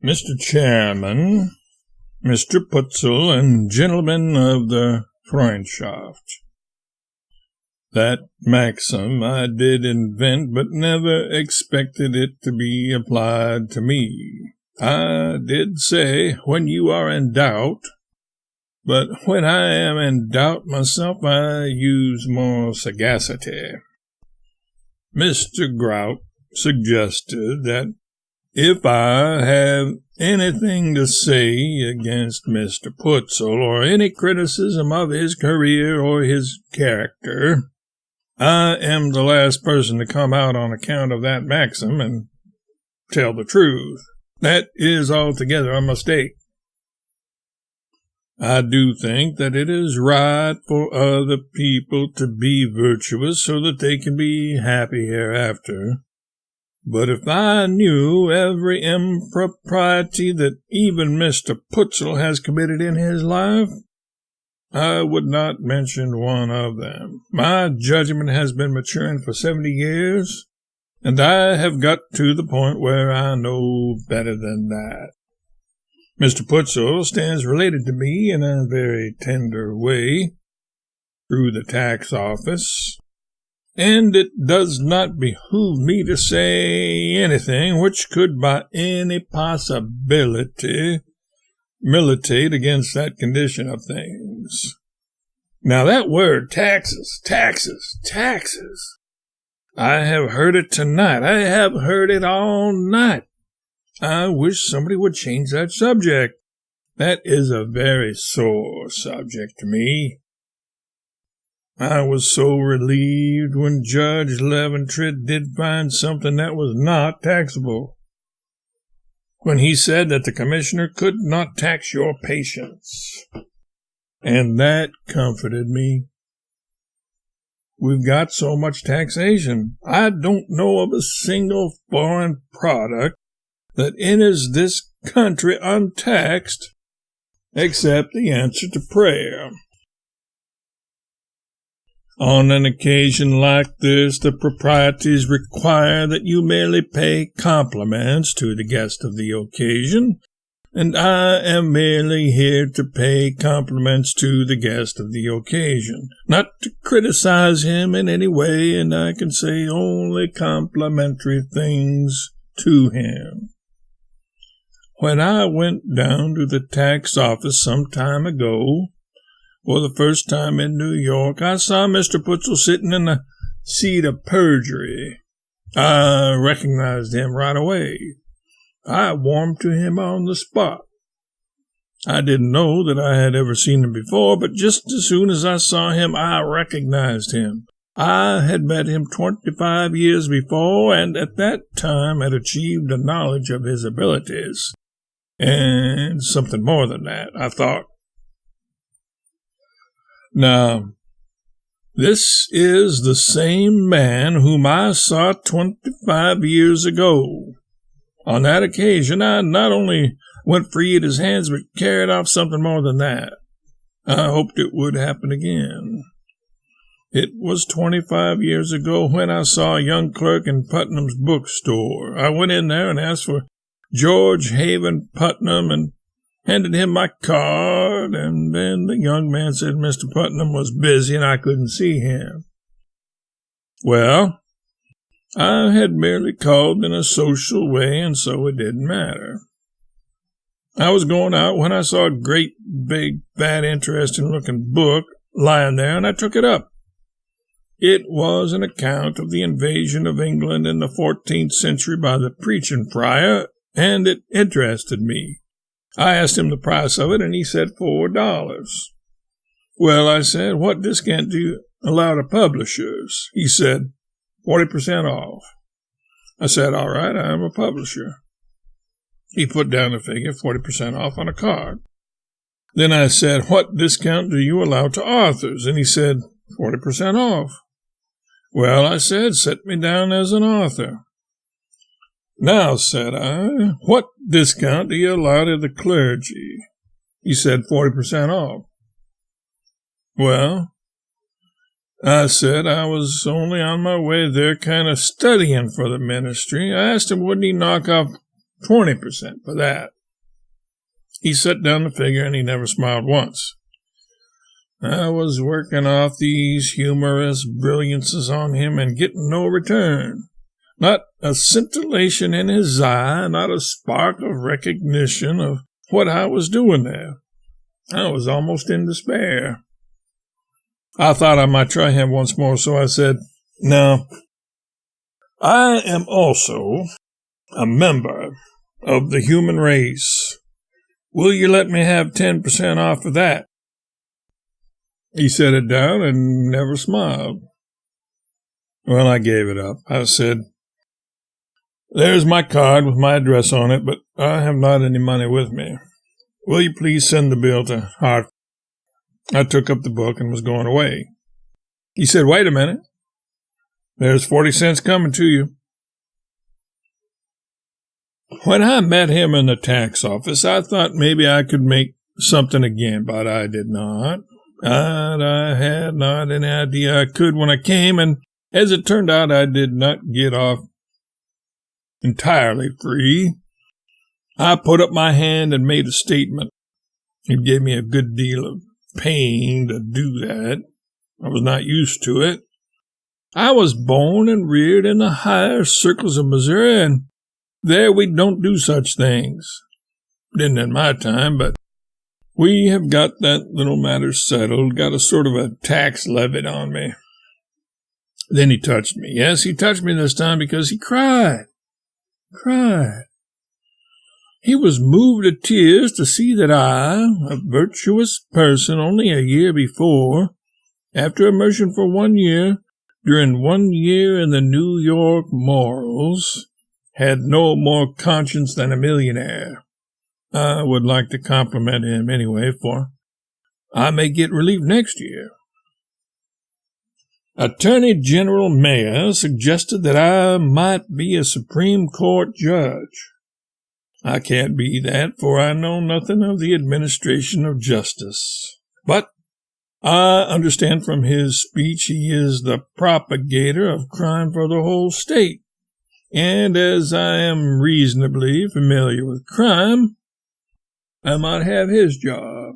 Mr. Chairman, Mr. Putzel, and gentlemen of the Freundschaft. That maxim I did invent, but never expected it to be applied to me. I did say, when you are in doubt, but when I am in doubt myself, I use more sagacity. Mr. Grout suggested that if I have anything to say against Mr. Putzel or any criticism of his career or his character, I am the last person to come out on account of that maxim and tell the truth. That is altogether a mistake. I do think that it is right for other people to be virtuous so that they can be happy hereafter. But if I knew every impropriety that even Mr. Putzel has committed in his life, I would not mention one of them. My judgment has been maturing for 70 years, and I have got to the point where I know better than that. Mr. Putzel stands related to me in a very tender way through the tax office, and it does not behoove me to say anything which could by any possibility militate against that condition of things. Now that word, taxes. I have heard it tonight. I have heard it all night. I wish somebody would change that subject. That is a very sore subject to me. I was so relieved when Judge Leventry did find something that was not taxable. When he said that the commissioner could not tax your patience. And that comforted me. We've got so much taxation. I don't know of a single foreign product that enters this country untaxed, except the answer to prayer. On an occasion like this, the proprieties require that you merely pay compliments to the guest of the occasion, and I am merely here to pay compliments to the guest of the occasion, not to criticize him in any way, and I can say only complimentary things to him. When I went down to the tax office some time ago, for the first time in New York, I saw Mr. Putzel sitting in the seat of perjury. I recognized him right away. I warmed to him on the spot. I didn't know that I had ever seen him before, but just as soon as I saw him, I recognized him. I had met him 25 years before, and at that time had achieved a knowledge of his abilities. And something more than that, I thought. Now, this is the same man whom I saw 25 years ago. On that occasion, I not only went free at his hands, but carried off something more than that. I hoped it would happen again. It was 25 years ago when I saw a young clerk in Putnam's bookstore. I went in there and asked for George Haven Putnam and handed him my card, and then the young man said Mr. Putnam was busy and I couldn't see him. Well, I had merely called in a social way, and so it didn't matter. I was going out when I saw a great, big, fat, interesting-looking book lying there, and I took it up. It was an account of the invasion of England in the 14th century by the preaching friar, and it interested me. I asked him the price of it, and he said $4. Well, I said, what discount do you allow to publishers? He said, 40% off. I said, all right, I am a publisher. He put down the figure, 40% off on a card. Then I said, what discount do you allow to authors? And he said, 40% off. Well, I said, set me down as an author. Now, said I, what discount do you allow to the clergy? He said 40% off. Well, I said I was only on my way there kind of studying for the ministry. I asked him, wouldn't he knock off 20% for that. He set down the figure and he never smiled once. I was working off these humorous brilliances on him and getting no return. Not a scintillation in his eye, not a spark of recognition of what I was doing there. I was almost in despair. I thought I might try him once more, so I said, "No, I am also a member of the human race. Will you let me have 10% off of that?" He set it down and never smiled. Well, I gave it up. I said, "There's my card with my address on it, but I have not any money with me. Will you please send the bill to Hartford?" I took up the book and was going away. He said, "Wait a minute. There's 40 cents coming to you." When I met him in the tax office, I thought maybe I could make something again, but I did not. I had not any idea I could when I came, and as it turned out, I did not get off entirely free. I put up my hand and made a statement. It gave me a good deal of pain to do that. I was not used to it. I was born and reared in the higher circles of Missouri, and there we don't do such things. Didn't in my time, but we have got that little matter settled, got a sort of a tax levied on me. Then he touched me. Yes, he touched me this time because he cried. He was moved to tears to see that I, a virtuous person only a year before, after immersion for 1 year, during 1 year in the New York morals, had no more conscience than a millionaire. I would like to compliment him anyway, for I may get relief next year. Attorney General Mayer suggested that I might be a Supreme Court judge. I can't be that, for I know nothing of the administration of justice. But I understand from his speech he is the propagator of crime for the whole state, and as I am reasonably familiar with crime, I might have his job.